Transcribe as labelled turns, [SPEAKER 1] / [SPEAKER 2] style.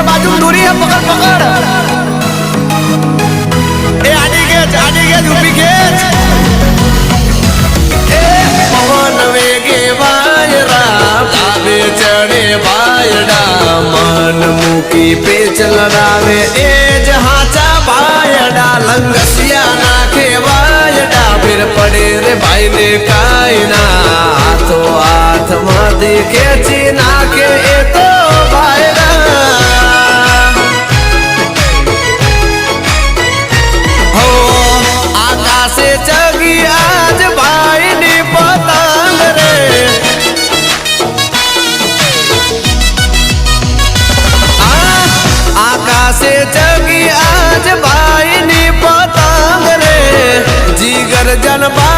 [SPEAKER 1] पकड़ बाजू दूरी है पकड़ पकड़ ए आड़ी गेज ऊपी गेज ए पवन वेगे वायरा लावे चढ़े बायडा मन मुकी पे चल रावे ए जहाचा बायडा लंगसिया नाखे बायडा फिर पड़े रे भाई ने कायना हाथों हाथ मादे के चीना के ए तो बायडा हो आकाशे चगी आज भाई ने पतंग रे आकाशे चगी आज भाई ने पतंग रे जीगर जनबा